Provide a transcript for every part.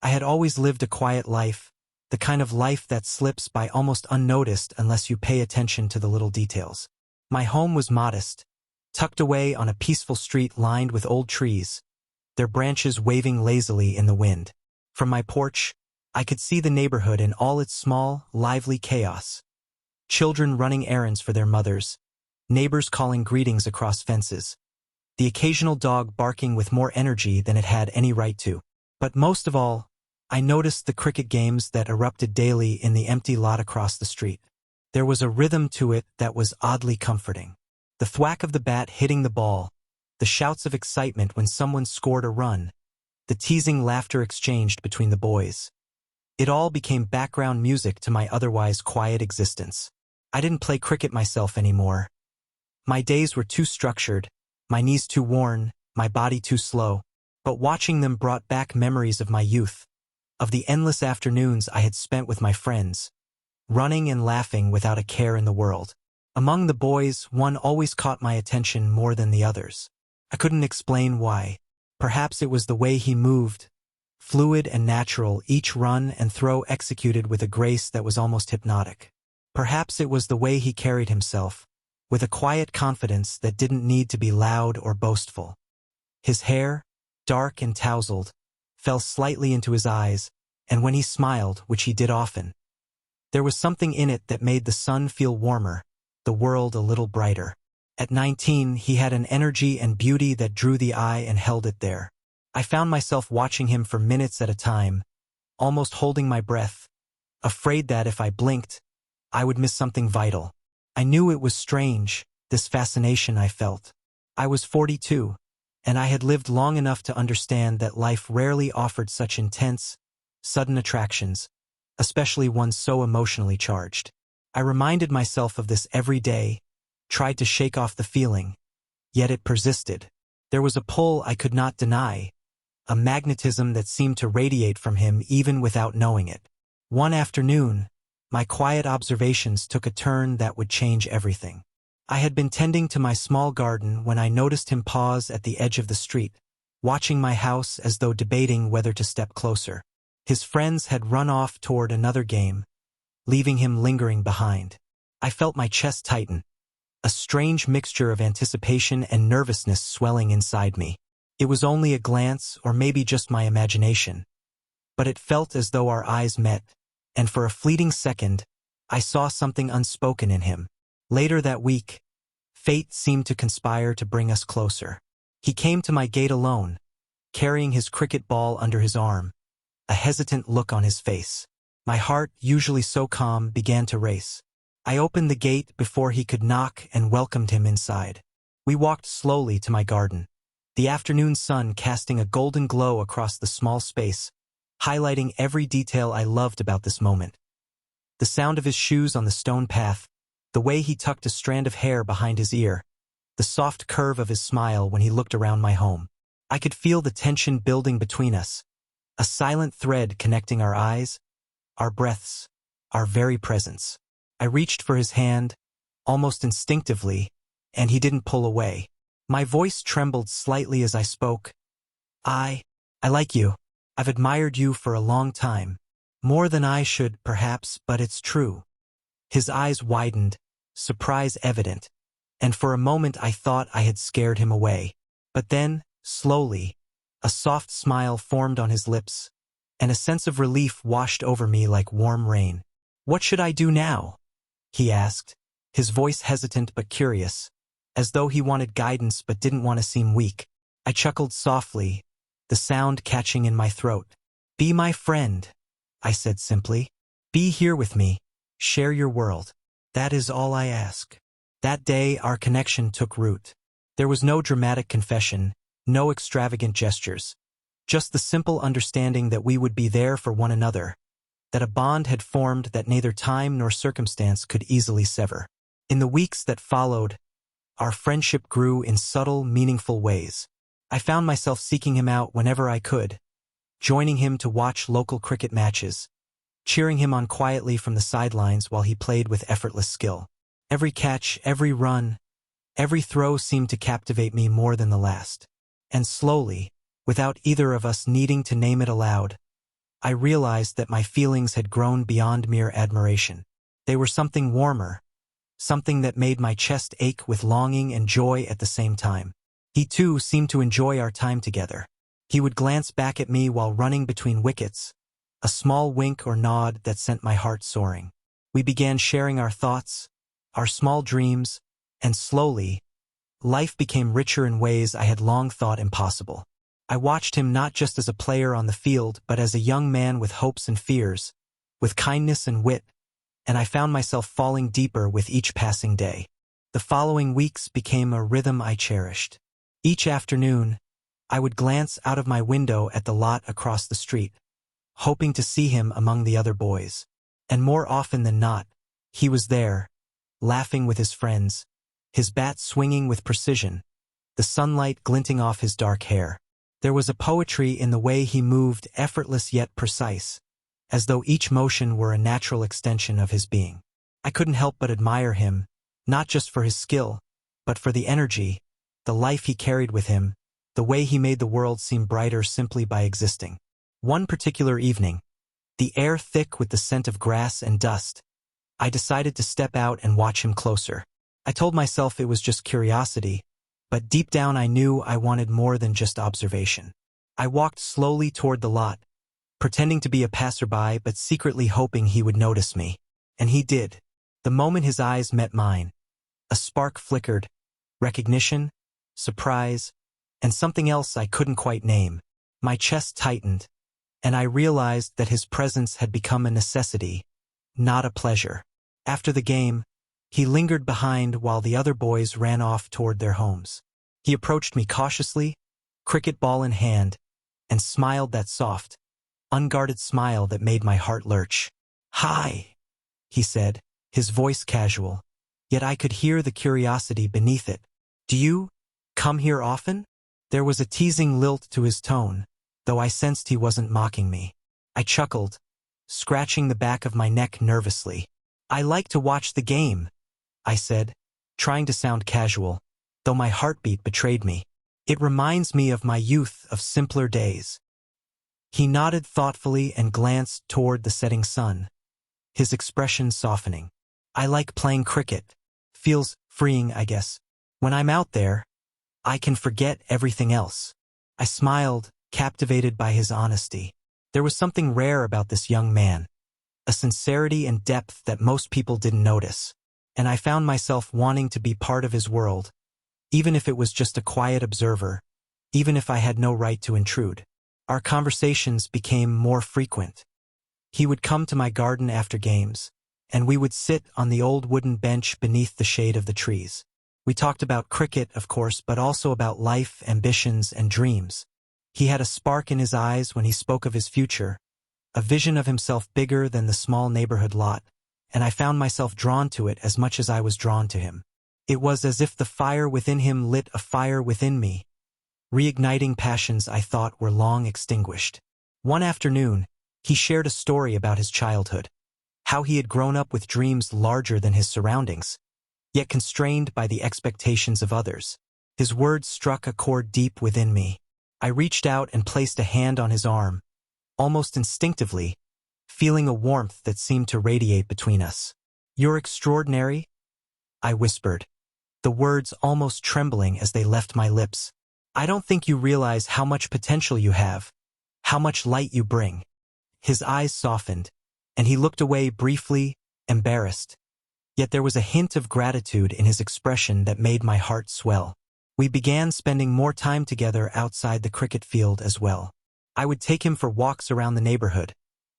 I had always lived a quiet life, the kind of life that slips by almost unnoticed unless you pay attention to the little details. My home was modest, tucked away on a peaceful street lined with old trees, their branches waving lazily in the wind. From my porch, I could see the neighborhood in all its small, lively chaos. Children running errands for their mothers, neighbors calling greetings across fences, the occasional dog barking with more energy than it had any right to. But most of all, I noticed the cricket games that erupted daily in the empty lot across the street. There was a rhythm to it that was oddly comforting. The thwack of the bat hitting the ball, the shouts of excitement when someone scored a run, the teasing laughter exchanged between the boys. It all became background music to my otherwise quiet existence. I didn't play cricket myself anymore. My days were too structured, my knees too worn, my body too slow. But watching them brought back memories of my youth, of the endless afternoons I had spent with my friends, running and laughing without a care in the world. Among the boys, one always caught my attention more than the others. I couldn't explain why. Perhaps it was the way he moved, fluid and natural, each run and throw executed with a grace that was almost hypnotic. Perhaps it was the way he carried himself, with a quiet confidence that didn't need to be loud or boastful. His hair, dark and tousled, fell slightly into his eyes, and when he smiled, which he did often, there was something in it that made the sun feel warmer, the world a little brighter. At 19, he had an energy and beauty that drew the eye and held it there. I found myself watching him for minutes at a time, almost holding my breath, afraid that if I blinked, I would miss something vital. I knew it was strange, this fascination I felt. I was 42. And I had lived long enough to understand that life rarely offered such intense, sudden attractions, especially ones so emotionally charged. I reminded myself of this every day, tried to shake off the feeling, yet it persisted. There was a pull I could not deny, a magnetism that seemed to radiate from him even without knowing it. One afternoon, my quiet observations took a turn that would change everything. I had been tending to my small garden when I noticed him pause at the edge of the street, watching my house as though debating whether to step closer. His friends had run off toward another game, leaving him lingering behind. I felt my chest tighten, a strange mixture of anticipation and nervousness swelling inside me. It was only a glance, or maybe just my imagination, but it felt as though our eyes met, and for a fleeting second, I saw something unspoken in him. Later that week, fate seemed to conspire to bring us closer. He came to my gate alone, carrying his cricket ball under his arm, a hesitant look on his face. My heart, usually so calm, began to race. I opened the gate before he could knock and welcomed him inside. We walked slowly to my garden, the afternoon sun casting a golden glow across the small space, highlighting every detail I loved about this moment. The sound of his shoes on the stone path, the way he tucked a strand of hair behind his ear, the soft curve of his smile when he looked around my home. I could feel the tension building between us, a silent thread connecting our eyes, our breaths, our very presence. I reached for his hand, almost instinctively, and he didn't pull away. My voice trembled slightly as I spoke. I like you. I've admired you for a long time. More than I should, perhaps, but it's true. His eyes widened, surprise evident, and for a moment I thought I had scared him away. But then, slowly, a soft smile formed on his lips, and a sense of relief washed over me like warm rain. "What should I do now?" he asked, his voice hesitant but curious, as though he wanted guidance but didn't want to seem weak. I chuckled softly, the sound catching in my throat. "Be my friend," I said simply. "Be here with me. Share your world. That is all I ask." That day, our connection took root. There was no dramatic confession, no extravagant gestures, just the simple understanding that we would be there for one another, that a bond had formed that neither time nor circumstance could easily sever. In the weeks that followed, our friendship grew in subtle, meaningful ways. I found myself seeking him out whenever I could, joining him to watch local cricket matches, cheering him on quietly from the sidelines while he played with effortless skill. Every catch, every run, every throw seemed to captivate me more than the last. And slowly, without either of us needing to name it aloud, I realized that my feelings had grown beyond mere admiration. They were something warmer, something that made my chest ache with longing and joy at the same time. He too seemed to enjoy our time together. He would glance back at me while running between wickets, a small wink or nod that sent my heart soaring. We began sharing our thoughts, our small dreams, and slowly, life became richer in ways I had long thought impossible. I watched him not just as a player on the field, but as a young man with hopes and fears, with kindness and wit, and I found myself falling deeper with each passing day. The following weeks became a rhythm I cherished. Each afternoon, I would glance out of my window at the lot across the street, hoping to see him among the other boys. And more often than not, he was there, laughing with his friends, his bat swinging with precision, the sunlight glinting off his dark hair. There was a poetry in the way he moved, effortless yet precise, as though each motion were a natural extension of his being. I couldn't help but admire him, not just for his skill, but for the energy, the life he carried with him, the way he made the world seem brighter simply by existing. One particular evening, the air thick with the scent of grass and dust, I decided to step out and watch him closer. I told myself it was just curiosity, but deep down I knew I wanted more than just observation. I walked slowly toward the lot, pretending to be a passerby but secretly hoping he would notice me. And he did. The moment his eyes met mine, a spark flickered, recognition, surprise, and something else I couldn't quite name. My chest tightened, and I realized that his presence had become a necessity, not a pleasure. After the game, he lingered behind while the other boys ran off toward their homes. He approached me cautiously, cricket ball in hand, and smiled that soft, unguarded smile that made my heart lurch. "Hi," he said, his voice casual, yet I could hear the curiosity beneath it. "Do you come here often?" There was a teasing lilt to his tone, though I sensed he wasn't mocking me. I chuckled, scratching the back of my neck nervously. "I like to watch the game," I said, trying to sound casual, though my heartbeat betrayed me. "It reminds me of my youth, of simpler days." He nodded thoughtfully and glanced toward the setting sun, his expression softening. "I like playing cricket. Feels freeing, I guess. When I'm out there, I can forget everything else." I smiled, captivated by his honesty. There was something rare about this young man, a sincerity and depth that most people didn't notice, and I found myself wanting to be part of his world, even if it was just a quiet observer, even if I had no right to intrude. Our conversations became more frequent. He would come to my garden after games, and we would sit on the old wooden bench beneath the shade of the trees. We talked about cricket, of course, but also about life, ambitions, and dreams. He had a spark in his eyes when he spoke of his future, a vision of himself bigger than the small neighborhood lot, and I found myself drawn to it as much as I was drawn to him. It was as if the fire within him lit a fire within me, reigniting passions I thought were long extinguished. One afternoon, he shared a story about his childhood, how he had grown up with dreams larger than his surroundings, yet constrained by the expectations of others. His words struck a chord deep within me. I reached out and placed a hand on his arm, almost instinctively, feeling a warmth that seemed to radiate between us. "You're extraordinary," I whispered, the words almost trembling as they left my lips. "I don't think you realize how much potential you have, how much light you bring." His eyes softened, and he looked away briefly, embarrassed. Yet there was a hint of gratitude in his expression that made my heart swell. We began spending more time together outside the cricket field as well. I would take him for walks around the neighborhood,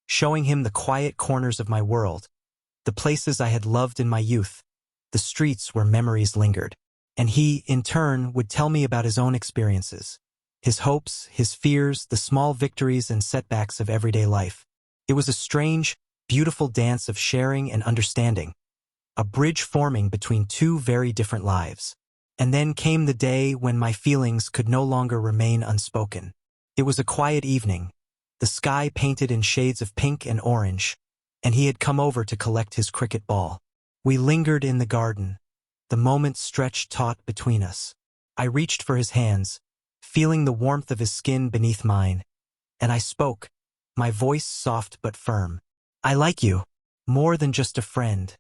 showing him the quiet corners of my world, the places I had loved in my youth, the streets where memories lingered. And he, in turn, would tell me about his own experiences, his hopes, his fears, the small victories and setbacks of everyday life. It was a strange, beautiful dance of sharing and understanding, a bridge forming between two very different lives. And then came the day when my feelings could no longer remain unspoken. It was a quiet evening, the sky painted in shades of pink and orange, and he had come over to collect his cricket ball. We lingered in the garden, the moment stretched taut between us. I reached for his hands, feeling the warmth of his skin beneath mine, and I spoke, my voice soft but firm. I like you. More than just a friend.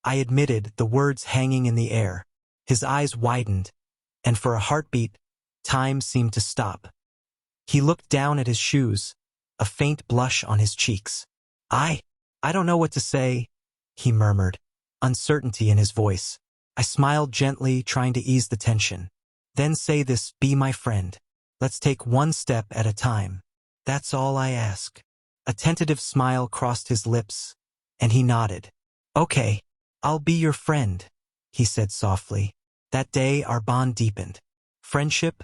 I admitted, the words hanging in the air. His eyes widened, and for a heartbeat, time seemed to stop. He looked down at his shoes, a faint blush on his cheeks. I don't know what to say, he murmured, uncertainty in his voice. I smiled gently, trying to ease the tension. Then say this, be my friend. Let's take one step at a time. That's all I ask. A tentative smile crossed his lips, and he nodded. Okay, I'll be your friend, he said softly. That day our bond deepened. Friendship,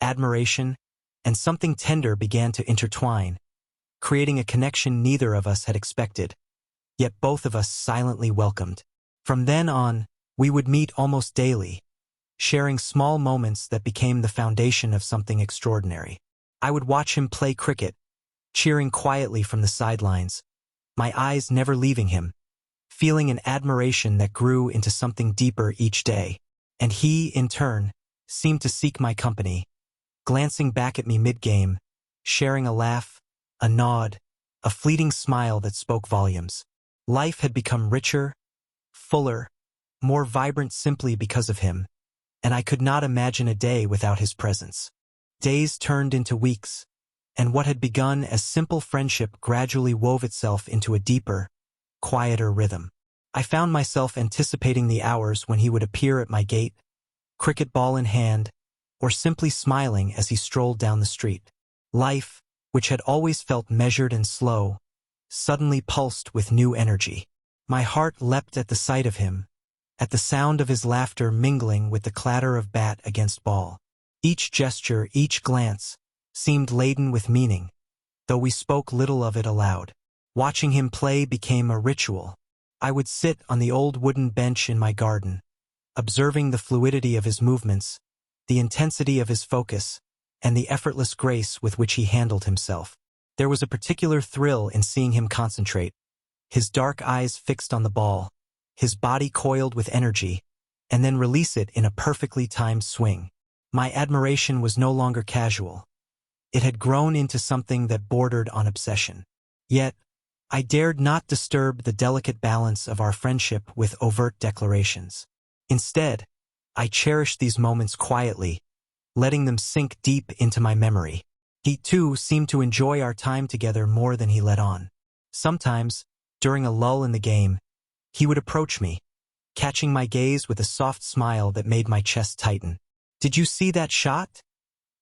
admiration, and something tender began to intertwine, creating a connection neither of us had expected, yet both of us silently welcomed. From then on, we would meet almost daily, sharing small moments that became the foundation of something extraordinary. I would watch him play cricket, cheering quietly from the sidelines, my eyes never leaving him, feeling an admiration that grew into something deeper each day. And he, in turn, seemed to seek my company, glancing back at me mid-game, sharing a laugh, a nod, a fleeting smile that spoke volumes. Life had become richer, fuller, more vibrant simply because of him, and I could not imagine a day without his presence. Days turned into weeks, and what had begun as simple friendship gradually wove itself into a deeper, quieter rhythm. I found myself anticipating the hours when he would appear at my gate, cricket ball in hand, or simply smiling as he strolled down the street. Life, which had always felt measured and slow, suddenly pulsed with new energy. My heart leapt at the sight of him, at the sound of his laughter mingling with the clatter of bat against ball. Each gesture, each glance, seemed laden with meaning, though we spoke little of it aloud. Watching him play became a ritual. I would sit on the old wooden bench in my garden, observing the fluidity of his movements, the intensity of his focus, and the effortless grace with which he handled himself. There was a particular thrill in seeing him concentrate, his dark eyes fixed on the ball, his body coiled with energy, and then release it in a perfectly timed swing. My admiration was no longer casual. It had grown into something that bordered on obsession. Yet, I dared not disturb the delicate balance of our friendship with overt declarations. Instead, I cherished these moments quietly, letting them sink deep into my memory. He, too, seemed to enjoy our time together more than he let on. Sometimes, during a lull in the game, he would approach me, catching my gaze with a soft smile that made my chest tighten. "Did you see that shot?"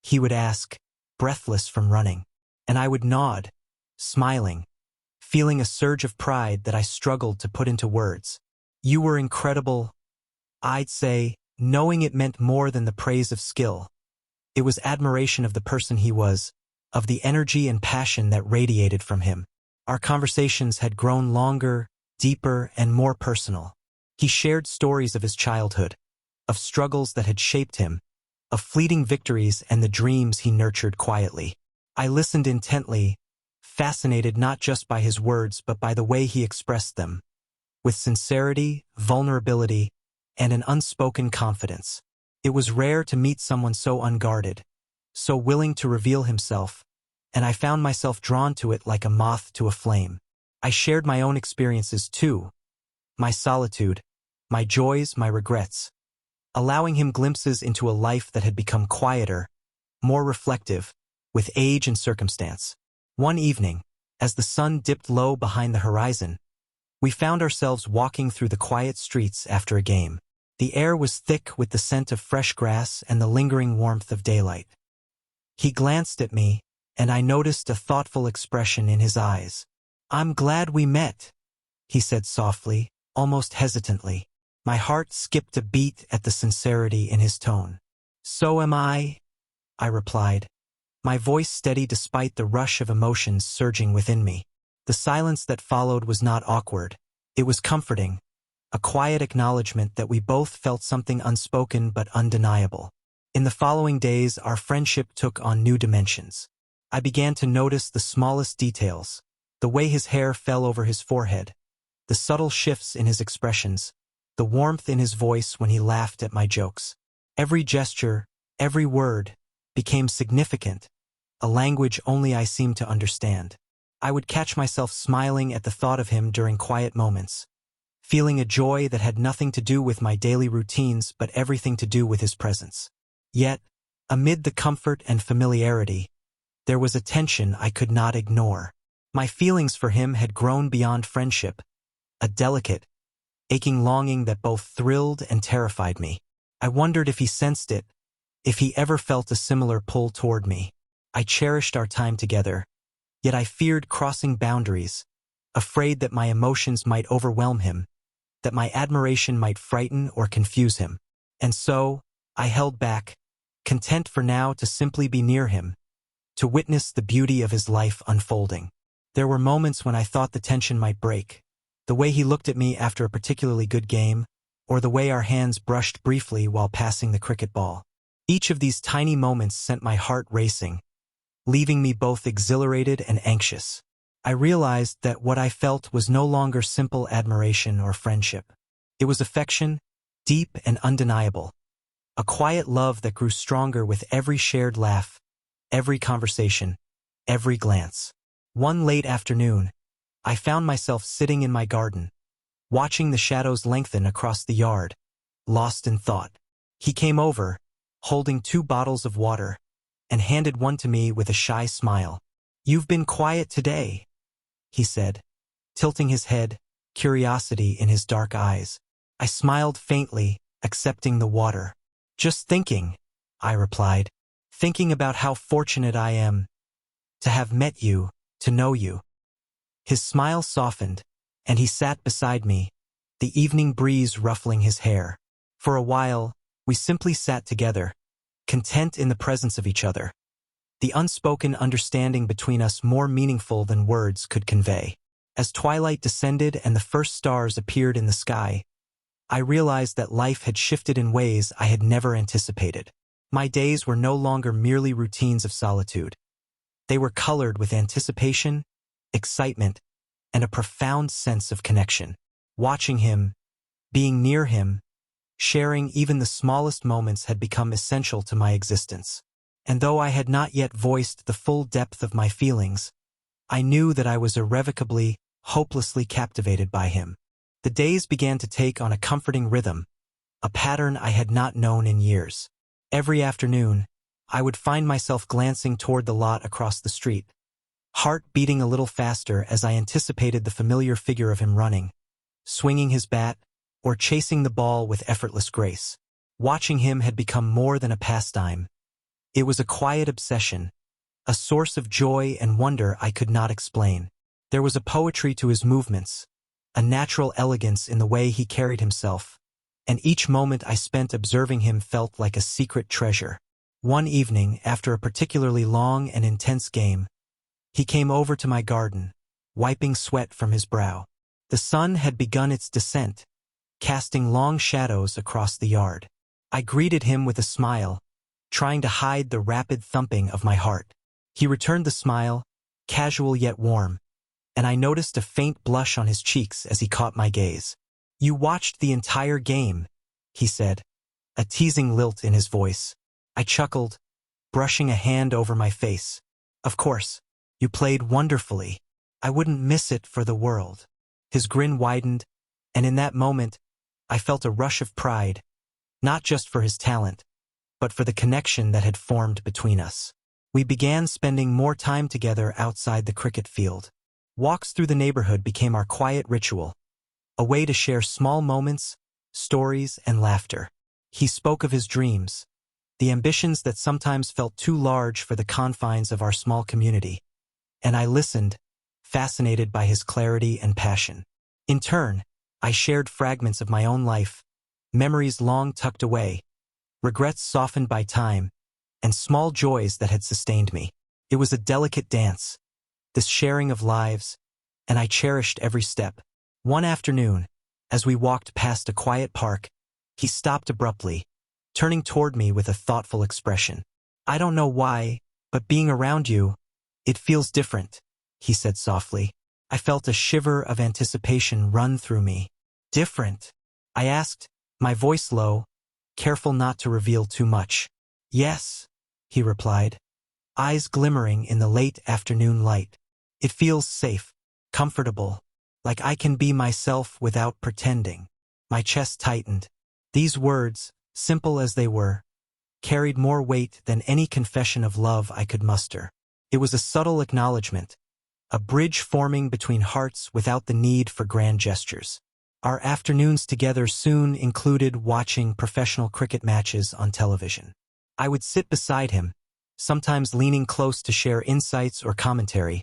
he would ask, breathless from running. And I would nod, smiling, feeling a surge of pride that I struggled to put into words. "You were incredible," I'd say, knowing it meant more than the praise of skill. It was admiration of the person he was, of the energy and passion that radiated from him. Our conversations had grown longer, deeper, and more personal. He shared stories of his childhood, of struggles that had shaped him, of fleeting victories and the dreams he nurtured quietly. I listened intently, fascinated not just by his words but by the way he expressed them, with sincerity, vulnerability, and an unspoken confidence. It was rare to meet someone so unguarded, so willing to reveal himself, and I found myself drawn to it like a moth to a flame. I shared my own experiences too, my solitude, my joys, my regrets, allowing him glimpses into a life that had become quieter, more reflective, with age and circumstance. One evening, as the sun dipped low behind the horizon, we found ourselves walking through the quiet streets after a game. The air was thick with the scent of fresh grass and the lingering warmth of daylight. He glanced at me, and I noticed a thoughtful expression in his eyes. "I'm glad we met," he said softly, almost hesitantly. My heart skipped a beat at the sincerity in his tone. "So am I," I replied, my voice steady despite the rush of emotions surging within me. The silence that followed was not awkward. It was comforting, a quiet acknowledgement that we both felt something unspoken but undeniable. In the following days, our friendship took on new dimensions. I began to notice the smallest details, the way his hair fell over his forehead, the subtle shifts in his expressions, the warmth in his voice when he laughed at my jokes. Every gesture, every word, became significant, a language only I seemed to understand. I would catch myself smiling at the thought of him during quiet moments, feeling a joy that had nothing to do with my daily routines but everything to do with his presence. Yet, amid the comfort and familiarity, there was a tension I could not ignore. My feelings for him had grown beyond friendship, a delicate, aching longing that both thrilled and terrified me. I wondered if he sensed it, if he ever felt a similar pull toward me. I cherished our time together, yet I feared crossing boundaries, afraid that my emotions might overwhelm him, that my admiration might frighten or confuse him. And so, I held back, content for now to simply be near him, to witness the beauty of his life unfolding. There were moments when I thought the tension might break, the way he looked at me after a particularly good game, or the way our hands brushed briefly while passing the cricket ball. Each of these tiny moments sent my heart racing, leaving me both exhilarated and anxious. I realized that what I felt was no longer simple admiration or friendship. It was affection, deep and undeniable, a quiet love that grew stronger with every shared laugh, every conversation, every glance. One late afternoon, I found myself sitting in my garden, watching the shadows lengthen across the yard, lost in thought. He came over, holding 2 bottles of water, and handed one to me with a shy smile. "You've been quiet today," he said, tilting his head, curiosity in his dark eyes. I smiled faintly, accepting the water. "Just thinking," I replied, "thinking about how fortunate I am to have met you, to know you." His smile softened, and he sat beside me, the evening breeze ruffling his hair. For a while, we simply sat together, content in the presence of each other, the unspoken understanding between us more meaningful than words could convey. As twilight descended and the first stars appeared in the sky, I realized that life had shifted in ways I had never anticipated. My days were no longer merely routines of solitude. They were colored with anticipation, excitement, and a profound sense of connection. Watching him, being near him, sharing even the smallest moments had become essential to my existence. And though I had not yet voiced the full depth of my feelings, I knew that I was irrevocably, hopelessly captivated by him. The days began to take on a comforting rhythm, a pattern I had not known in years. Every afternoon, I would find myself glancing toward the lot across the street, heart beating a little faster as I anticipated the familiar figure of him running, swinging his bat, or chasing the ball with effortless grace. Watching him had become more than a pastime. It was a quiet obsession, a source of joy and wonder I could not explain. There was a poetry to his movements, a natural elegance in the way he carried himself, and each moment I spent observing him felt like a secret treasure. One evening, after a particularly long and intense game, he came over to my garden, wiping sweat from his brow. The sun had begun its descent, casting long shadows across the yard. I greeted him with a smile, trying to hide the rapid thumping of my heart. He returned the smile, casual yet warm, and I noticed a faint blush on his cheeks as he caught my gaze. "You watched the entire game," he said, a teasing lilt in his voice. I chuckled, brushing a hand over my face. "Of course, you played wonderfully. I wouldn't miss it for the world." His grin widened, and in that moment, I felt a rush of pride, not just for his talent, but for the connection that had formed between us. We began spending more time together outside the cricket field. Walks through the neighborhood became our quiet ritual, a way to share small moments, stories, and laughter. He spoke of his dreams, the ambitions that sometimes felt too large for the confines of our small community, and I listened, fascinated by his clarity and passion. In turn, I shared fragments of my own life, memories long tucked away, regrets softened by time, and small joys that had sustained me. It was a delicate dance, this sharing of lives, and I cherished every step. One afternoon, as we walked past a quiet park, he stopped abruptly, turning toward me with a thoughtful expression. "I don't know why, but being around you, it feels different," he said softly. I felt a shiver of anticipation run through me. "Different?" I asked, my voice low, careful not to reveal too much. "Yes," he replied, eyes glimmering in the late afternoon light. It feels safe, comfortable, like I can be myself without pretending. My chest tightened. These words, simple as they were, carried more weight than any confession of love I could muster. It was a subtle acknowledgement, a bridge forming between hearts without the need for grand gestures. Our afternoons together soon included watching professional cricket matches on television. I would sit beside him, sometimes leaning close to share insights or commentary,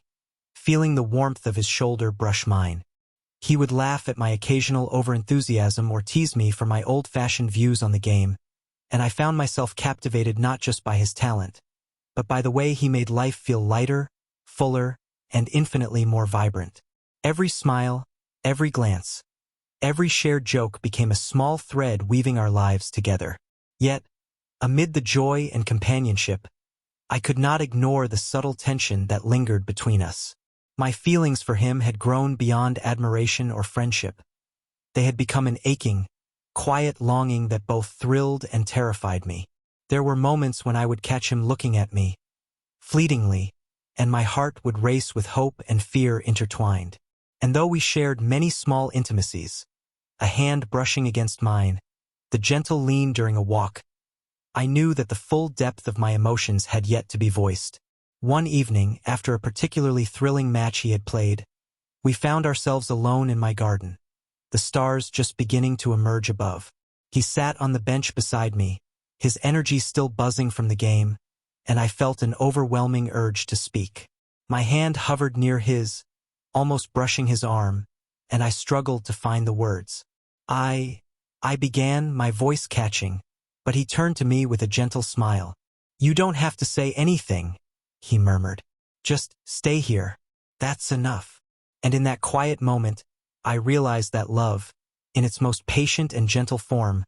feeling the warmth of his shoulder brush mine. He would laugh at my occasional overenthusiasm or tease me for my old-fashioned views on the game, and I found myself captivated not just by his talent, but by the way he made life feel lighter, fuller, and infinitely more vibrant. Every smile, every glance, every shared joke became a small thread weaving our lives together. Yet, amid the joy and companionship, I could not ignore the subtle tension that lingered between us. My feelings for him had grown beyond admiration or friendship. They had become an aching, quiet longing that both thrilled and terrified me. There were moments when I would catch him looking at me, fleetingly, and my heart would race with hope and fear intertwined. And though we shared many small intimacies, a hand brushing against mine, the gentle lean during a walk, I knew that the full depth of my emotions had yet to be voiced. One evening, after a particularly thrilling match he had played, we found ourselves alone in my garden, the stars just beginning to emerge above. He sat on the bench beside me, his energy still buzzing from the game, and I felt an overwhelming urge to speak. My hand hovered near his, almost brushing his arm, and I struggled to find the words. I began, my voice catching, but he turned to me with a gentle smile. "You don't have to say anything," he murmured. "Just stay here. That's enough." And in that quiet moment, I realized that love, in its most patient and gentle form,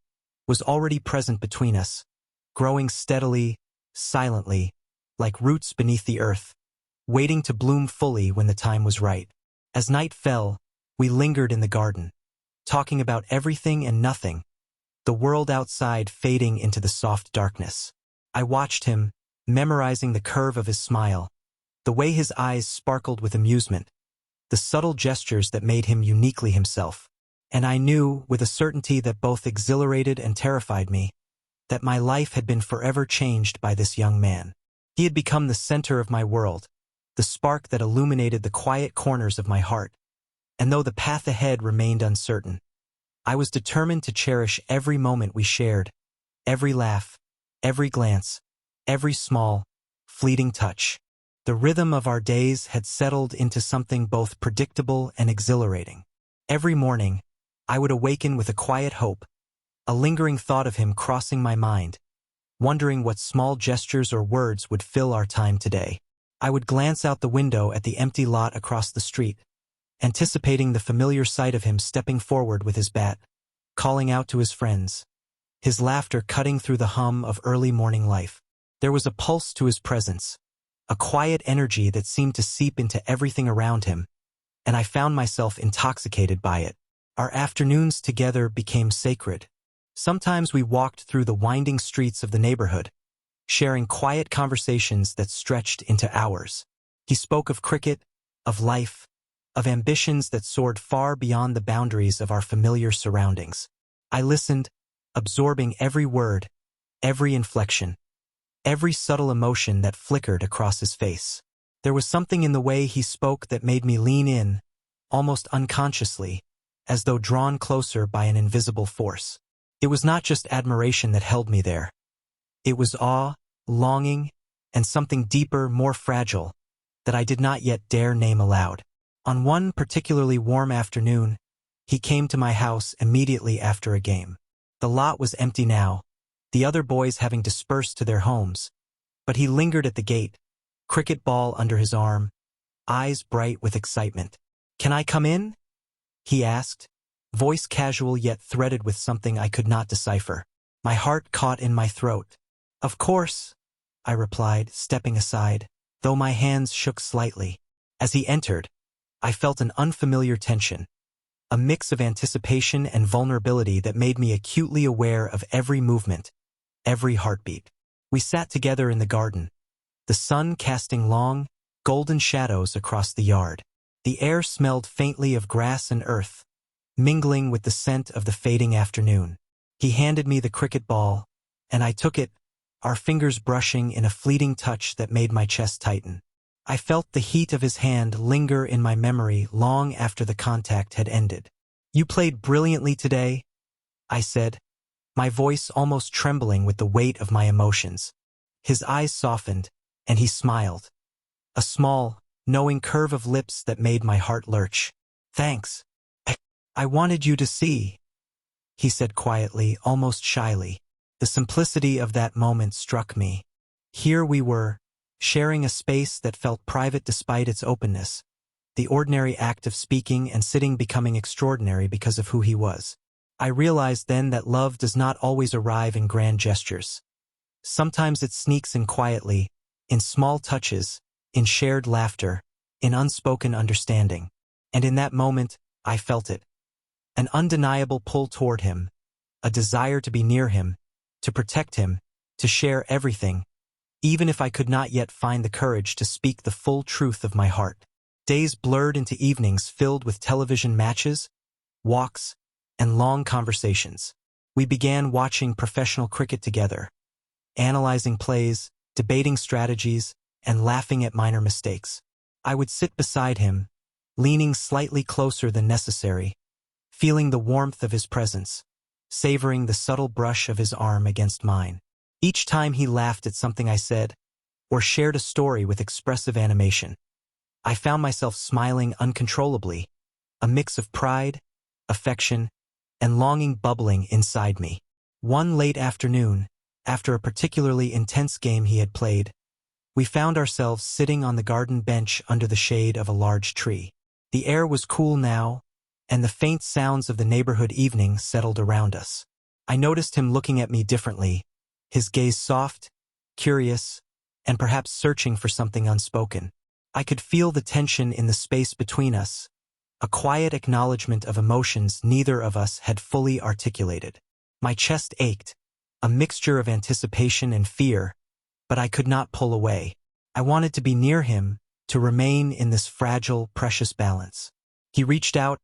was already present between us, growing steadily, silently, like roots beneath the earth, waiting to bloom fully when the time was right. As night fell, we lingered in the garden, talking about everything and nothing, the world outside fading into the soft darkness. I watched him, memorizing the curve of his smile, the way his eyes sparkled with amusement, the subtle gestures that made him uniquely himself. And I knew, with a certainty that both exhilarated and terrified me, that my life had been forever changed by this young man. He had become the center of my world, the spark that illuminated the quiet corners of my heart. And though the path ahead remained uncertain, I was determined to cherish every moment we shared, every laugh, every glance, every small, fleeting touch. The rhythm of our days had settled into something both predictable and exhilarating. Every morning, I would awaken with a quiet hope, a lingering thought of him crossing my mind, wondering what small gestures or words would fill our time today. I would glance out the window at the empty lot across the street, anticipating the familiar sight of him stepping forward with his bat, calling out to his friends, his laughter cutting through the hum of early morning life. There was a pulse to his presence, a quiet energy that seemed to seep into everything around him, and I found myself intoxicated by it. Our afternoons together became sacred. Sometimes we walked through the winding streets of the neighborhood, sharing quiet conversations that stretched into hours. He spoke of cricket, of life, of ambitions that soared far beyond the boundaries of our familiar surroundings. I listened, absorbing every word, every inflection, every subtle emotion that flickered across his face. There was something in the way he spoke that made me lean in, almost unconsciously, as though drawn closer by an invisible force. It was not just admiration that held me there. It was awe, longing, and something deeper, more fragile, that I did not yet dare name aloud. On one particularly warm afternoon, he came to my house immediately after a game. The lot was empty now, the other boys having dispersed to their homes, but he lingered at the gate, cricket ball under his arm, eyes bright with excitement. "Can I come in?" he asked, voice casual yet threaded with something I could not decipher. My heart caught in my throat. "Of course," I replied, stepping aside, though my hands shook slightly. As he entered, I felt an unfamiliar tension, a mix of anticipation and vulnerability that made me acutely aware of every movement, every heartbeat. We sat together in the garden, the sun casting long, golden shadows across the yard. The air smelled faintly of grass and earth, mingling with the scent of the fading afternoon. He handed me the cricket ball, and I took it, our fingers brushing in a fleeting touch that made my chest tighten. I felt the heat of his hand linger in my memory long after the contact had ended. "You played brilliantly today," I said, my voice almost trembling with the weight of my emotions. His eyes softened, and he smiled. A small, knowing curve of lips that made my heart lurch. "Thanks. I wanted you to see," he said quietly, almost shyly. The simplicity of that moment struck me. Here we were, sharing a space that felt private despite its openness, the ordinary act of speaking and sitting becoming extraordinary because of who he was. I realized then that love does not always arrive in grand gestures. Sometimes it sneaks in quietly, in small touches, in shared laughter, in unspoken understanding. And in that moment, I felt it. An undeniable pull toward him, a desire to be near him, to protect him, to share everything, even if I could not yet find the courage to speak the full truth of my heart. Days blurred into evenings filled with television matches, walks, and long conversations. We began watching professional cricket together, analyzing plays, debating strategies, and laughing at minor mistakes. I would sit beside him, leaning slightly closer than necessary, feeling the warmth of his presence, savoring the subtle brush of his arm against mine. Each time he laughed at something I said, or shared a story with expressive animation, I found myself smiling uncontrollably, a mix of pride, affection, and longing bubbling inside me. One late afternoon, after a particularly intense game he had played, we found ourselves sitting on the garden bench under the shade of a large tree. The air was cool now, and the faint sounds of the neighborhood evening settled around us. I noticed him looking at me differently, his gaze soft, curious, and perhaps searching for something unspoken. I could feel the tension in the space between us, a quiet acknowledgement of emotions neither of us had fully articulated. My chest ached, a mixture of anticipation and fear, but I could not pull away. I wanted to be near him, to remain in this fragile, precious balance. He reached out,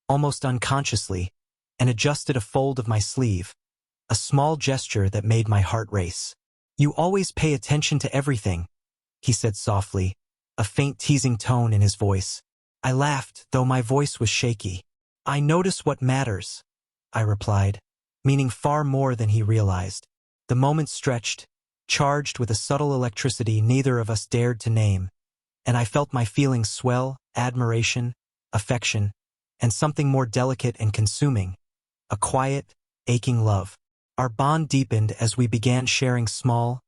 almost unconsciously, and adjusted a fold of my sleeve, a small gesture that made my heart race. "You always pay attention to everything," he said softly, a faint teasing tone in his voice. I laughed, though my voice was shaky. "I notice what matters," I replied, meaning far more than he realized. The moment stretched, charged with a subtle electricity neither of us dared to name, and I felt my feelings swell, admiration, affection, and something more delicate and consuming, a quiet, aching love. Our bond deepened as we began sharing small,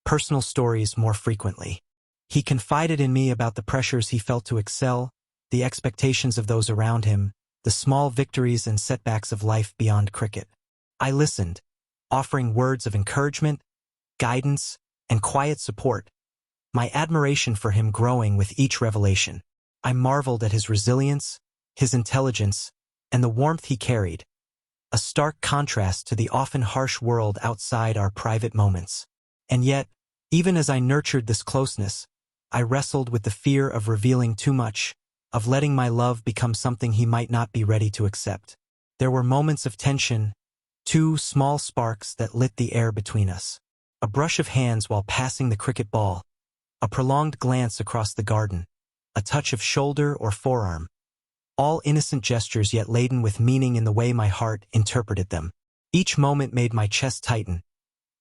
personal stories more frequently. He confided in me about the pressures he felt to excel, the expectations of those around him, the small victories and setbacks of life beyond cricket. I listened, offering words of encouragement, guidance, and quiet support, my admiration for him growing with each revelation. I marveled at his resilience, his intelligence, and the warmth he carried, a stark contrast to the often harsh world outside our private moments. And yet, even as I nurtured this closeness, I wrestled with the fear of revealing too much, of letting my love become something he might not be ready to accept. There were moments of tension, two small sparks that lit the air between us. A brush of hands while passing the cricket ball, a prolonged glance across the garden, a touch of shoulder or forearm. All innocent gestures yet laden with meaning in the way my heart interpreted them. Each moment made my chest tighten,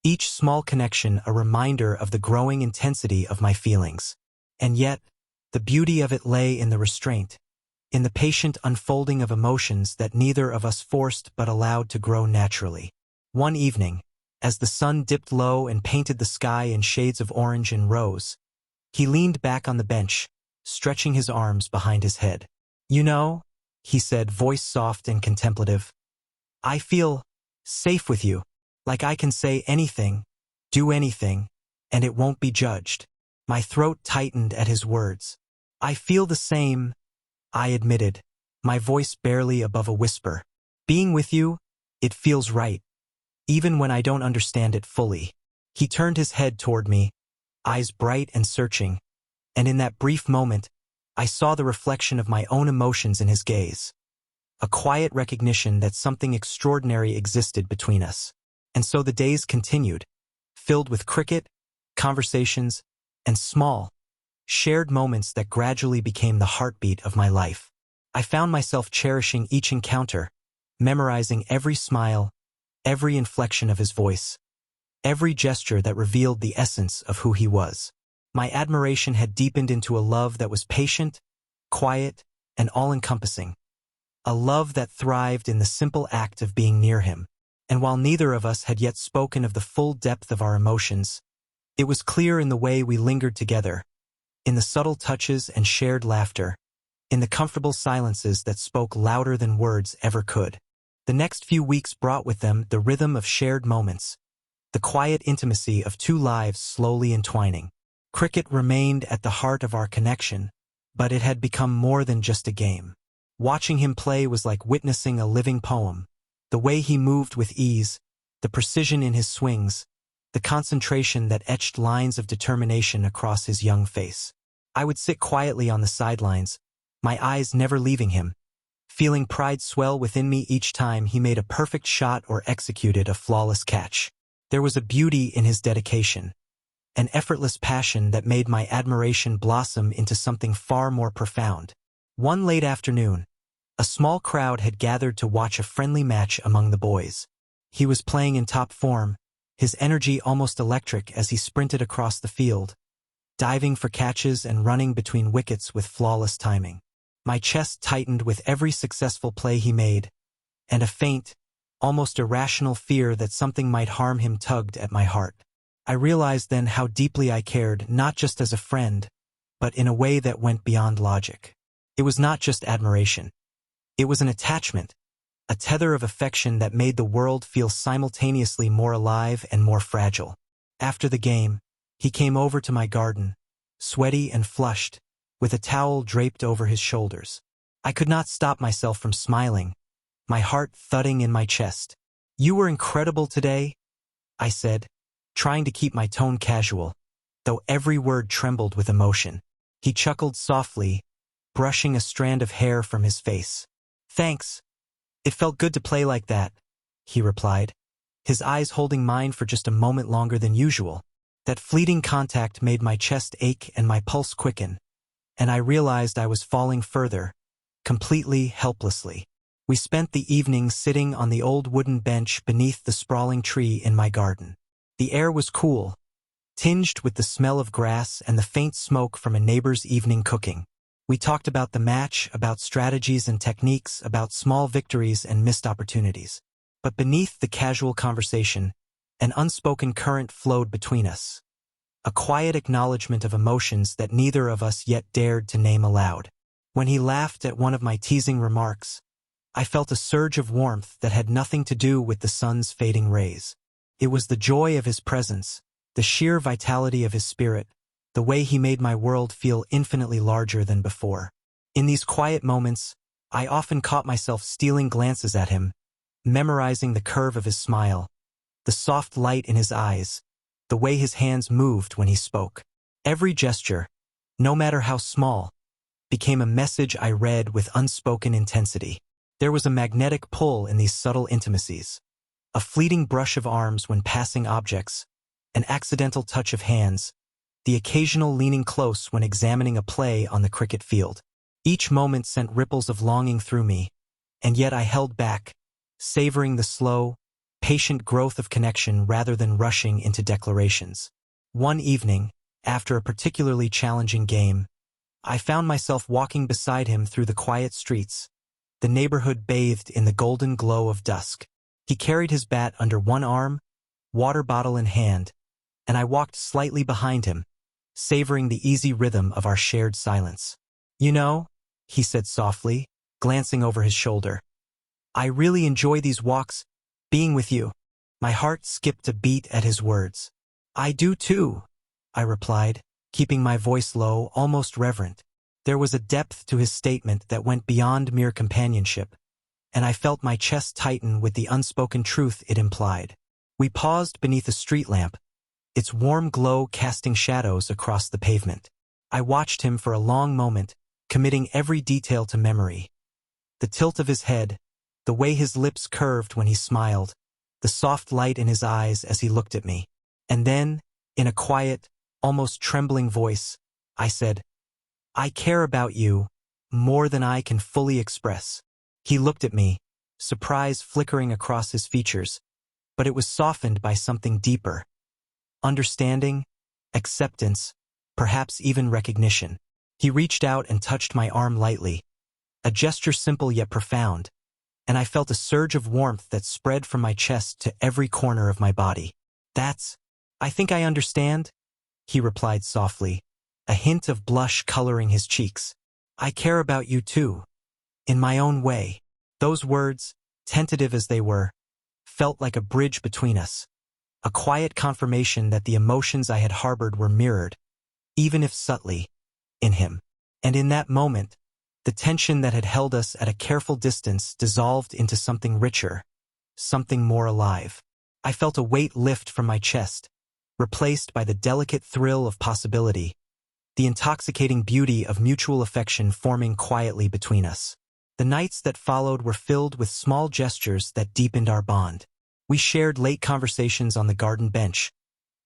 each small connection a reminder of the growing intensity of my feelings. And yet, the beauty of it lay in the restraint, in the patient unfolding of emotions that neither of us forced but allowed to grow naturally. One evening, as the sun dipped low and painted the sky in shades of orange and rose, he leaned back on the bench, stretching his arms behind his head. "You know," he said, voice soft and contemplative, "I feel safe with you, like I can say anything, do anything, and it won't be judged." My throat tightened at his words. "I feel the same," I admitted, my voice barely above a whisper. "Being with you, it feels right, even when I don't understand it fully." He turned his head toward me, eyes bright and searching, and in that brief moment, I saw the reflection of my own emotions in his gaze. A quiet recognition that something extraordinary existed between us. And so the days continued, filled with cricket, conversations, and small, shared moments that gradually became the heartbeat of my life. I found myself cherishing each encounter, memorizing every smile, every inflection of his voice, every gesture that revealed the essence of who he was. My admiration had deepened into a love that was patient, quiet, and all-encompassing. A love that thrived in the simple act of being near him. And while neither of us had yet spoken of the full depth of our emotions, it was clear in the way we lingered together, in the subtle touches and shared laughter, in the comfortable silences that spoke louder than words ever could. The next few weeks brought with them the rhythm of shared moments, the quiet intimacy of two lives slowly entwining. Cricket remained at the heart of our connection, but it had become more than just a game. Watching him play was like witnessing a living poem. The way he moved with ease, the precision in his swings, the concentration that etched lines of determination across his young face. I would sit quietly on the sidelines, my eyes never leaving him, feeling pride swell within me each time he made a perfect shot or executed a flawless catch. There was a beauty in his dedication, an effortless passion that made my admiration blossom into something far more profound. One late afternoon, a small crowd had gathered to watch a friendly match among the boys. He was playing in top form, his energy almost electric as he sprinted across the field, diving for catches and running between wickets with flawless timing. My chest tightened with every successful play he made, and a faint, almost irrational fear that something might harm him tugged at my heart. I realized then how deeply I cared, not just as a friend, but in a way that went beyond logic. It was not just admiration. It was an attachment, a tether of affection that made the world feel simultaneously more alive and more fragile. After the game, he came over to my garden, sweaty and flushed, with a towel draped over his shoulders. I could not stop myself from smiling, my heart thudding in my chest. "You were incredible today," I said, trying to keep my tone casual, though every word trembled with emotion. He chuckled softly, brushing a strand of hair from his face. "Thanks. It felt good to play like that," he replied, his eyes holding mine for just a moment longer than usual. That fleeting contact made my chest ache and my pulse quicken, and I realized I was falling further, completely helplessly. We spent the evening sitting on the old wooden bench beneath the sprawling tree in my garden. The air was cool, tinged with the smell of grass and the faint smoke from a neighbor's evening cooking. We talked about the match, about strategies and techniques, about small victories and missed opportunities. But beneath the casual conversation, an unspoken current flowed between us, a quiet acknowledgement of emotions that neither of us yet dared to name aloud. When he laughed at one of my teasing remarks, I felt a surge of warmth that had nothing to do with the sun's fading rays. It was the joy of his presence, the sheer vitality of his spirit, the way he made my world feel infinitely larger than before. In these quiet moments, I often caught myself stealing glances at him, memorizing the curve of his smile, the soft light in his eyes, the way his hands moved when he spoke. Every gesture, no matter how small, became a message I read with unspoken intensity. There was a magnetic pull in these subtle intimacies, a fleeting brush of arms when passing objects, an accidental touch of hands, the occasional leaning close when examining a play on the cricket field. Each moment sent ripples of longing through me, and yet I held back, savoring the slow, patient growth of connection rather than rushing into declarations. One evening, after a particularly challenging game, I found myself walking beside him through the quiet streets, the neighborhood bathed in the golden glow of dusk. He carried his bat under one arm, water bottle in hand, and I walked slightly behind him, savoring the easy rhythm of our shared silence. "You know," he said softly, glancing over his shoulder, "I really enjoy these walks, being with you." My heart skipped a beat at his words. "I do too," I replied, keeping my voice low, almost reverent. There was a depth to his statement that went beyond mere companionship, and I felt my chest tighten with the unspoken truth it implied. We paused beneath a street lamp, its warm glow casting shadows across the pavement. I watched him for a long moment, committing every detail to memory. The tilt of his head, the way his lips curved when he smiled, the soft light in his eyes as he looked at me. And then, in a quiet, almost trembling voice, I said, "I care about you more than I can fully express." He looked at me, surprise flickering across his features, but it was softened by something deeper. Understanding, acceptance, perhaps even recognition. He reached out and touched my arm lightly, a gesture simple yet profound, and I felt a surge of warmth that spread from my chest to every corner of my body. I think I understand," he replied softly, a hint of blush coloring his cheeks. "I care about you too, in my own way." Those words, tentative as they were, felt like a bridge between us, a quiet confirmation that the emotions I had harbored were mirrored, even if subtly, in him. And in that moment, the tension that had held us at a careful distance dissolved into something richer, something more alive. I felt a weight lift from my chest, replaced by the delicate thrill of possibility, the intoxicating beauty of mutual affection forming quietly between us. The nights that followed were filled with small gestures that deepened our bond. We shared late conversations on the garden bench,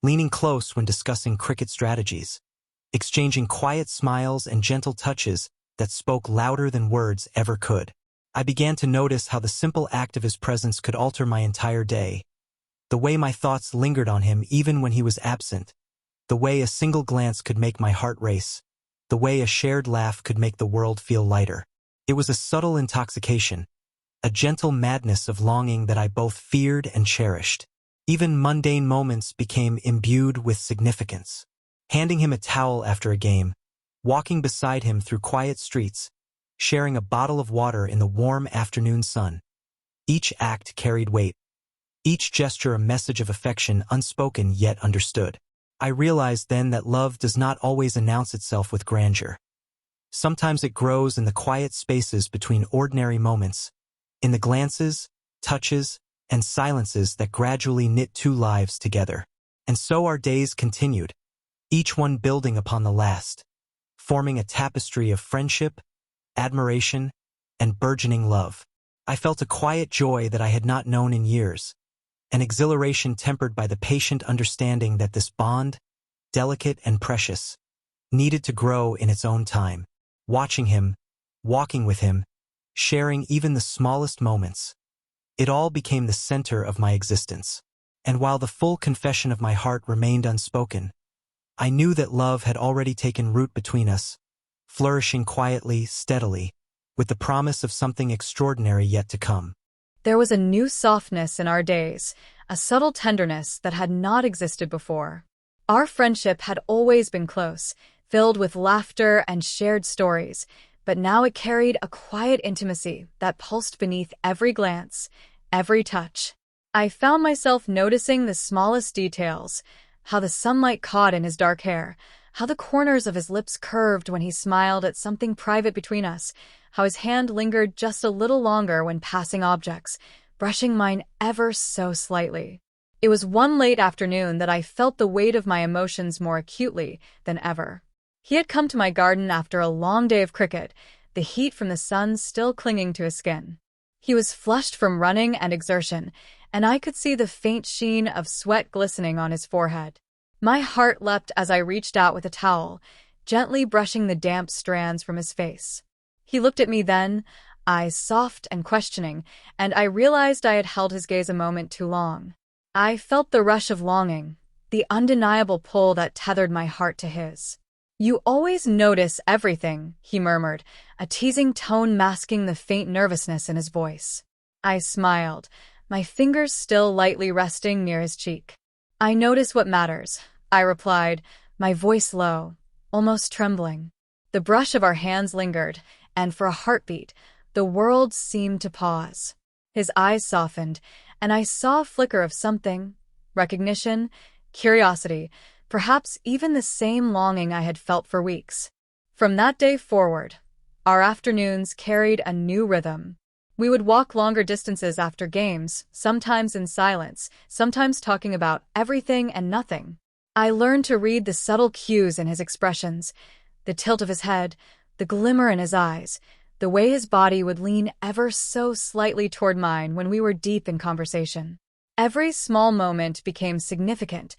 leaning close when discussing cricket strategies, exchanging quiet smiles and gentle touches that spoke louder than words ever could. I began to notice how the simple act of his presence could alter my entire day, the way my thoughts lingered on him even when he was absent, the way a single glance could make my heart race, the way a shared laugh could make the world feel lighter. It was a subtle intoxication, a gentle madness of longing that I both feared and cherished. Even mundane moments became imbued with significance. Handing him a towel after a game, walking beside him through quiet streets, sharing a bottle of water in the warm afternoon sun. Each act carried weight, each gesture a message of affection unspoken yet understood. I realized then that love does not always announce itself with grandeur. Sometimes it grows in the quiet spaces between ordinary moments, in the glances, touches, and silences that gradually knit two lives together. And so our days continued, each one building upon the last, forming a tapestry of friendship, admiration, and burgeoning love. I felt a quiet joy that I had not known in years, an exhilaration tempered by the patient understanding that this bond, delicate and precious, needed to grow in its own time. Watching him, walking with him, sharing even the smallest moments, it all became the center of my existence. And while the full confession of my heart remained unspoken, I knew that love had already taken root between us, flourishing quietly, steadily, with the promise of something extraordinary yet to come. There was a new softness in our days, a subtle tenderness that had not existed before. Our friendship had always been close, filled with laughter and shared stories, but now it carried a quiet intimacy that pulsed beneath every glance, every touch. I found myself noticing the smallest details, how the sunlight caught in his dark hair, how the corners of his lips curved when he smiled at something private between us, how his hand lingered just a little longer when passing objects, brushing mine ever so slightly. It was one late afternoon that I felt the weight of my emotions more acutely than ever. He had come to my garden after a long day of cricket, the heat from the sun still clinging to his skin. He was flushed from running and exertion, and I could see the faint sheen of sweat glistening on his forehead. My heart leapt as I reached out with a towel, gently brushing the damp strands from his face. He looked at me then, eyes soft and questioning, and I realized I had held his gaze a moment too long. I felt the rush of longing, the undeniable pull that tethered my heart to his. "You always notice everything," he murmured, a teasing tone masking the faint nervousness in his voice. I smiled, my fingers still lightly resting near his cheek. "I notice what matters," I replied, my voice low, almost trembling. The brush of our hands lingered, and for a heartbeat, the world seemed to pause. His eyes softened, and I saw a flicker of something, recognition, curiosity, perhaps even the same longing I had felt for weeks. From that day forward, our afternoons carried a new rhythm. We would walk longer distances after games, sometimes in silence, sometimes talking about everything and nothing. I learned to read the subtle cues in his expressions, The tilt of his head, the glimmer in his eyes, the way his body would lean ever so slightly toward mine when we were deep in conversation. Every small moment became significant,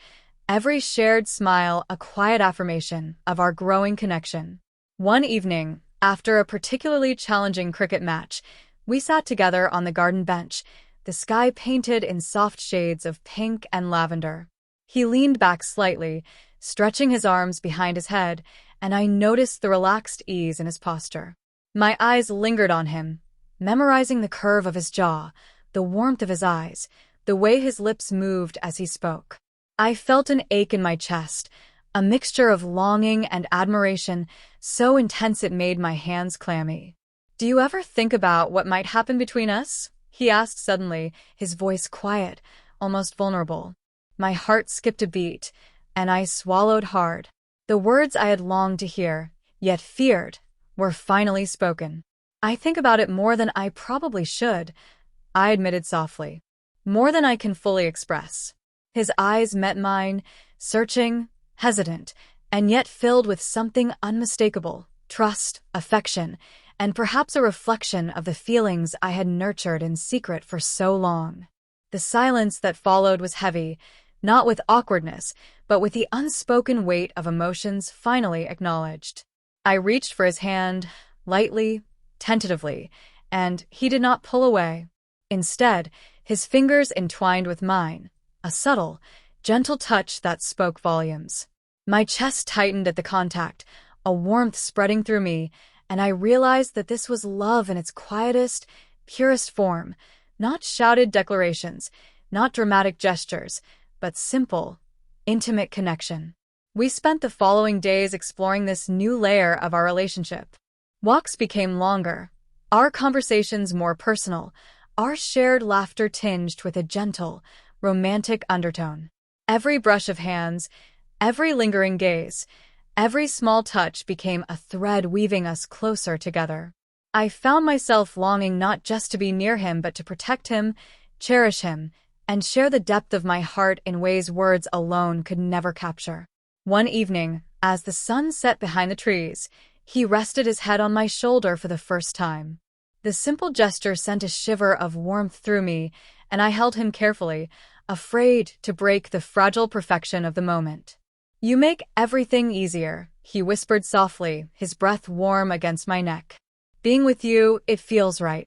every shared smile a quiet affirmation of our growing connection. One evening, after a particularly challenging cricket match, we sat together on the garden bench, the sky painted in soft shades of pink and lavender. He leaned back slightly, stretching his arms behind his head, and I noticed the relaxed ease in his posture. My eyes lingered on him, memorizing the curve of his jaw, the warmth of his eyes, the way his lips moved as he spoke. I felt an ache in my chest, a mixture of longing and admiration, so intense it made my hands clammy. "Do you ever think about what might happen between us?" he asked suddenly, his voice quiet, almost vulnerable. My heart skipped a beat, and I swallowed hard. The words I had longed to hear, yet feared, were finally spoken. "I think about it more than I probably should," I admitted softly. "More than I can fully express." His eyes met mine, searching, hesitant, and yet filled with something unmistakable: trust, affection, and perhaps a reflection of the feelings I had nurtured in secret for so long. The silence that followed was heavy, not with awkwardness, but with the unspoken weight of emotions finally acknowledged. I reached for his hand, lightly, tentatively, and he did not pull away. Instead, his fingers entwined with mine, a subtle, gentle touch that spoke volumes. My chest tightened at the contact, a warmth spreading through me, and I realized that this was love in its quietest, purest form, not shouted declarations, not dramatic gestures, but simple, intimate connection. We spent the following days exploring this new layer of our relationship. Walks became longer, our conversations more personal, our shared laughter tinged with a gentle, romantic undertone. Every brush of hands, every lingering gaze, every small touch became a thread weaving us closer together. I found myself longing not just to be near him but to protect him, cherish him, and share the depth of my heart in ways words alone could never capture. One evening, as the sun set behind the trees, he rested his head on my shoulder for the first time. The simple gesture sent a shiver of warmth through me, and I held him carefully, afraid to break the fragile perfection of the moment. "You make everything easier," he whispered softly, his breath warm against my neck. "Being with you, it feels right."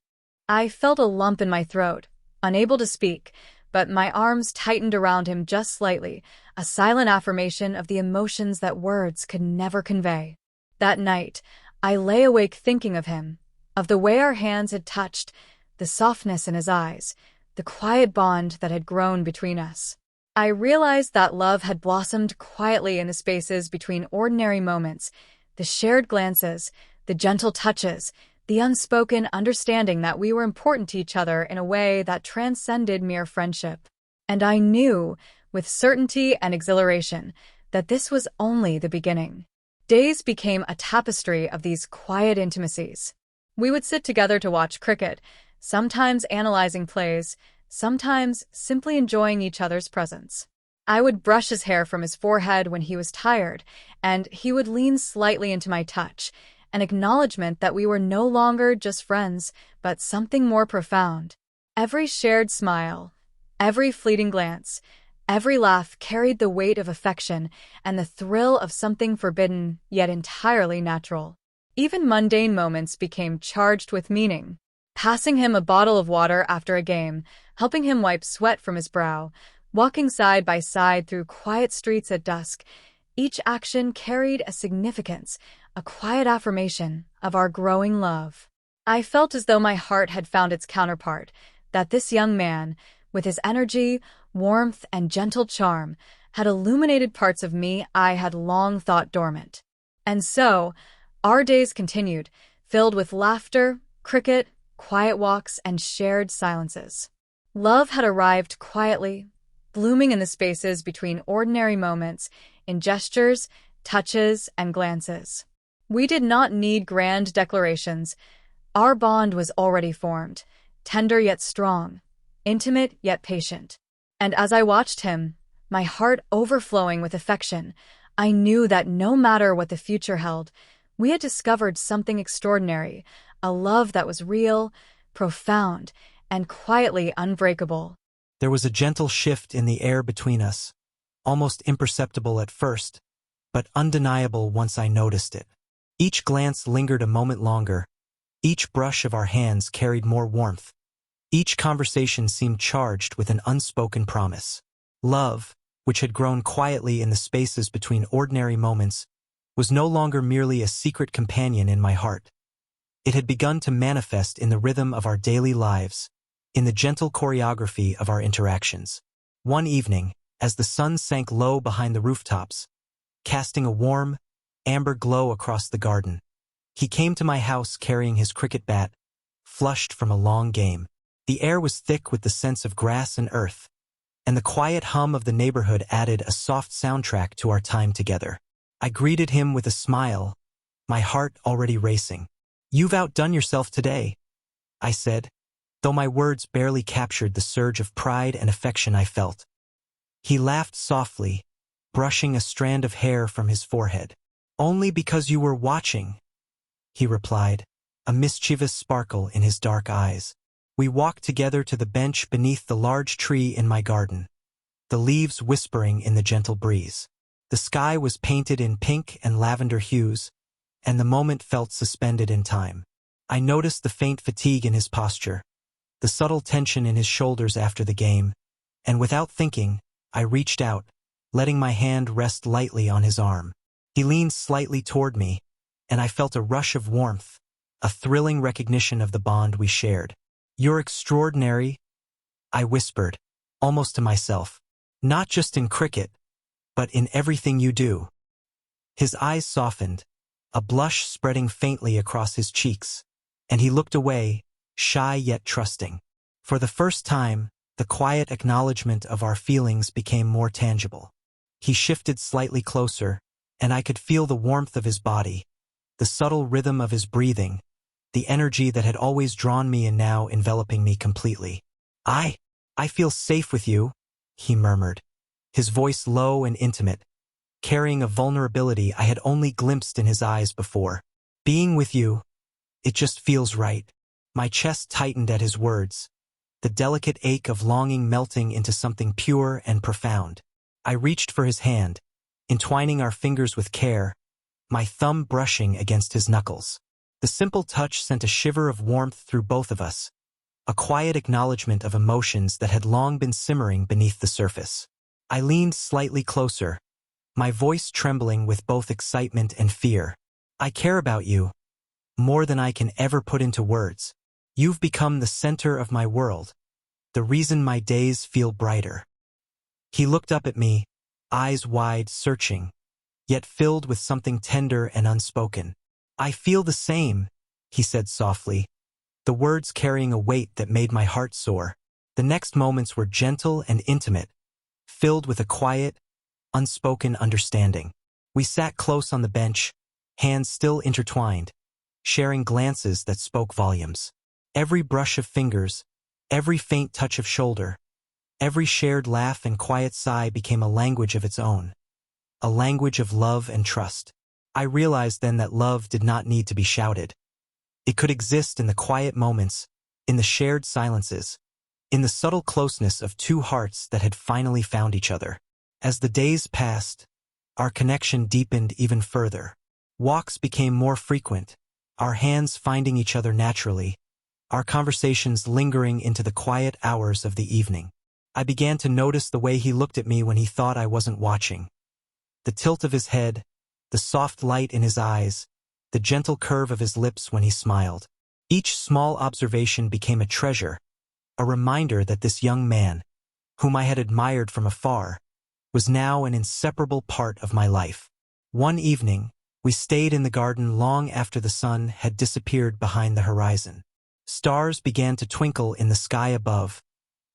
I felt a lump in my throat, unable to speak, but my arms tightened around him just slightly, a silent affirmation of the emotions that words could never convey. That night, I lay awake thinking of him, of the way our hands had touched, the softness in his eyes, the quiet bond that had grown between us. I realized that love had blossomed quietly in the spaces between ordinary moments, the shared glances, the gentle touches, the unspoken understanding that we were important to each other in a way that transcended mere friendship. And I knew, with certainty and exhilaration, that this was only the beginning. Days became a tapestry of these quiet intimacies. We would sit together to watch cricket, sometimes analyzing plays, sometimes simply enjoying each other's presence. I would brush his hair from his forehead when he was tired, and he would lean slightly into my touch, an acknowledgement that we were no longer just friends, but something more profound. Every shared smile, every fleeting glance, every laugh carried the weight of affection and the thrill of something forbidden yet entirely natural. Even mundane moments became charged with meaning. Passing him a bottle of water after a game, helping him wipe sweat from his brow, walking side by side through quiet streets at dusk, each action carried a significance, a quiet affirmation of our growing love. I felt as though my heart had found its counterpart, that this young man, with his energy, warmth, and gentle charm, had illuminated parts of me I had long thought dormant. And so, our days continued, filled with laughter, cricket, quiet walks, and shared silences. Love had arrived quietly, blooming in the spaces between ordinary moments, in gestures, touches, and glances. We did not need grand declarations. Our bond was already formed, tender yet strong, intimate yet patient. And as I watched him, my heart overflowing with affection, I knew that no matter what the future held, we had discovered something extraordinary, a love that was real, profound, and quietly unbreakable. There was a gentle shift in the air between us, almost imperceptible at first, but undeniable once I noticed it. Each glance lingered a moment longer, each brush of our hands carried more warmth, each conversation seemed charged with an unspoken promise. Love, which had grown quietly in the spaces between ordinary moments, was no longer merely a secret companion in my heart. It had begun to manifest in the rhythm of our daily lives, in the gentle choreography of our interactions. One evening, as the sun sank low behind the rooftops, casting a warm, amber glow across the garden, he came to my house carrying his cricket bat, flushed from a long game. The air was thick with the sense of grass and earth, and the quiet hum of the neighborhood added a soft soundtrack to our time together. I greeted him with a smile, my heart already racing. "You've outdone yourself today," I said, though my words barely captured the surge of pride and affection I felt. He laughed softly, brushing a strand of hair from his forehead. "Only because you were watching," he replied, a mischievous sparkle in his dark eyes. We walked together to the bench beneath the large tree in my garden, the leaves whispering in the gentle breeze. The sky was painted in pink and lavender hues, and the moment felt suspended in time. I noticed the faint fatigue in his posture, the subtle tension in his shoulders after the game, and without thinking, I reached out, letting my hand rest lightly on his arm. He leaned slightly toward me, and I felt a rush of warmth, a thrilling recognition of the bond we shared. "You're extraordinary," I whispered, almost to myself. "Not just in cricket, but in everything you do." His eyes softened, a blush spreading faintly across his cheeks, and he looked away, shy yet trusting. For the first time, the quiet acknowledgement of our feelings became more tangible. He shifted slightly closer, and I could feel the warmth of his body, the subtle rhythm of his breathing, the energy that had always drawn me and now enveloping me completely. I feel safe with you," he murmured, his voice low and intimate, carrying a vulnerability I had only glimpsed in his eyes before. "Being with you, it just feels right." My chest tightened at his words, the delicate ache of longing melting into something pure and profound. I reached for his hand, entwining our fingers with care, my thumb brushing against his knuckles. The simple touch sent a shiver of warmth through both of us, a quiet acknowledgement of emotions that had long been simmering beneath the surface. I leaned slightly closer, my voice trembling with both excitement and fear. "I care about you, more than I can ever put into words. You've become the center of my world, the reason my days feel brighter." He looked up at me, eyes wide, searching, yet filled with something tender and unspoken. "I feel the same," he said softly, the words carrying a weight that made my heart soar. The next moments were gentle and intimate, filled with a quiet, unspoken understanding. We sat close on the bench, hands still intertwined, sharing glances that spoke volumes. Every brush of fingers, every faint touch of shoulder, every shared laugh and quiet sigh became a language of its own, a language of love and trust. I realized then that love did not need to be shouted. It could exist in the quiet moments, in the shared silences, in the subtle closeness of two hearts that had finally found each other. As the days passed, our connection deepened even further. Walks became more frequent, our hands finding each other naturally, our conversations lingering into the quiet hours of the evening. I began to notice the way he looked at me when he thought I wasn't watching. The tilt of his head, the soft light in his eyes, the gentle curve of his lips when he smiled. Each small observation became a treasure, a reminder that this young man, whom I had admired from afar, was now an inseparable part of my life. One evening, we stayed in the garden long after the sun had disappeared behind the horizon. Stars began to twinkle in the sky above,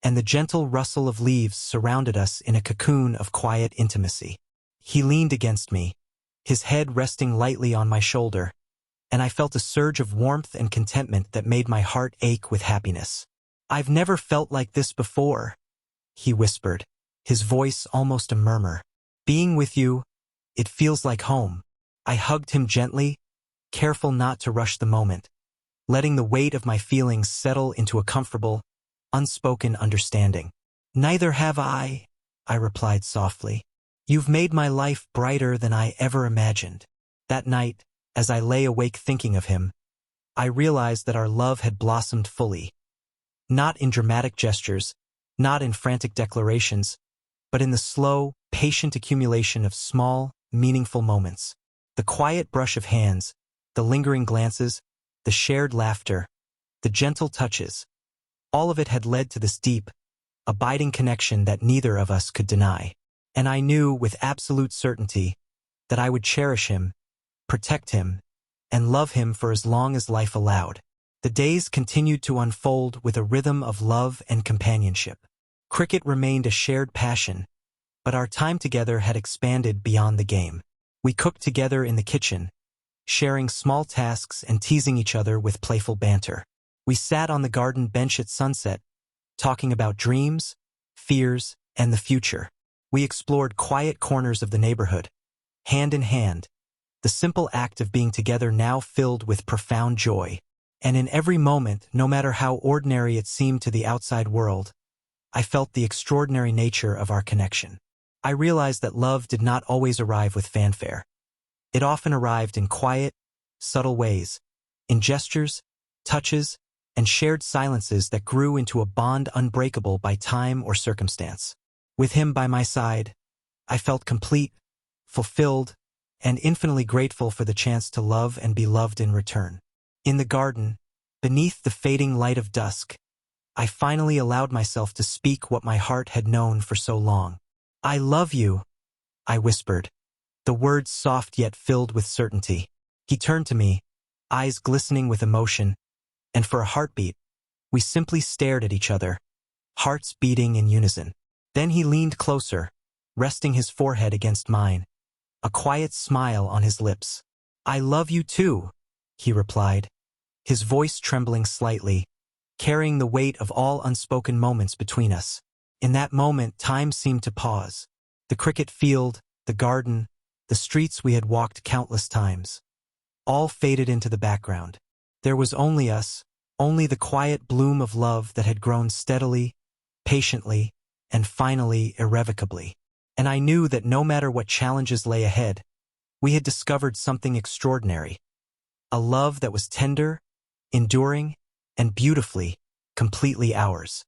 and the gentle rustle of leaves surrounded us in a cocoon of quiet intimacy. He leaned against me, his head resting lightly on my shoulder, and I felt a surge of warmth and contentment that made my heart ache with happiness. "I've never felt like this before," he whispered, his voice almost a murmur. "Being with you, It feels like home. I hugged him gently, careful not to rush the moment, letting the weight of my feelings settle into a comfortable, unspoken understanding. Neither have I replied softly. You've made my life brighter than I ever imagined. That night, as I lay awake thinking of him, I realized that our love had blossomed fully. Not in dramatic gestures, not in frantic declarations, but in the slow, patient accumulation of small, meaningful moments. The quiet brush of hands, the lingering glances, the shared laughter, the gentle touches, all of it had led to this deep, abiding connection that neither of us could deny. And I knew with absolute certainty that I would cherish him, protect him, and love him for as long as life allowed. The days continued to unfold with a rhythm of love and companionship. Cricket remained a shared passion, but our time together had expanded beyond the game. We cooked together in the kitchen, sharing small tasks and teasing each other with playful banter. We sat on the garden bench at sunset, talking about dreams, fears, and the future. We explored quiet corners of the neighborhood, hand in hand, the simple act of being together now filled with profound joy. And in every moment, no matter how ordinary it seemed to the outside world, I felt the extraordinary nature of our connection. I realized that love did not always arrive with fanfare. It often arrived in quiet, subtle ways, in gestures, touches, and shared silences that grew into a bond unbreakable by time or circumstance. With him by my side, I felt complete, fulfilled, and infinitely grateful for the chance to love and be loved in return. In the garden, beneath the fading light of dusk, I finally allowed myself to speak what my heart had known for so long. I love you, I whispered, the words soft yet filled with certainty. He turned to me, eyes glistening with emotion, and for a heartbeat, we simply stared at each other, hearts beating in unison. Then he leaned closer, resting his forehead against mine, a quiet smile on his lips. I love you too, he replied, his voice trembling slightly, carrying the weight of all unspoken moments between us. In that moment, time seemed to pause. The cricket field, the garden, the streets we had walked countless times, all faded into the background. There was only us, only the quiet bloom of love that had grown steadily, patiently, and finally irrevocably. And I knew that no matter what challenges lay ahead, we had discovered something extraordinary. A love that was tender, enduring, and beautifully, completely ours.